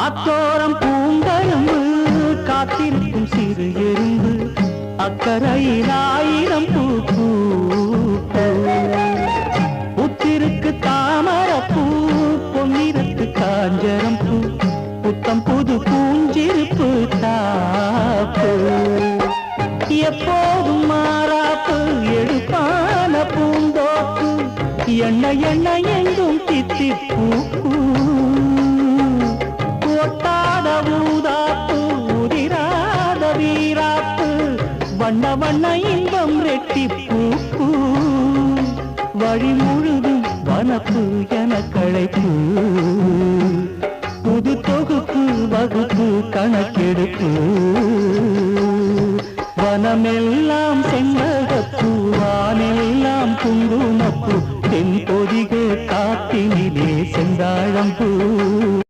ஆத்தோரம் பூங்கரும்பு காத்திருக்கும் சிறு எறும்பு அக்கரையில் ஆயிரம் பூ புத்திருக்கு தாமரப்பூ பொன்னிறத்து காஞ்சரம் பூ புத்தம் புது பூஞ்சிருப்பு தாப்பு எப்போதும் மாறாப்பு எடுப்பான பூந்தோப்பு எண்ணெய் எண்ணெய் எங்கும் தித்திப்பூ ஒட்டாத ஊதாப்பு உதிராத வீராப்பு வண்ண வண்ண இன்பம் ரெட்டிப்பூ வழி முழுதும் வனப்பு என களைப்பு புது தொகுப்பு வகுப்பு கணக்கெடுப்பு வனமெல்லாம்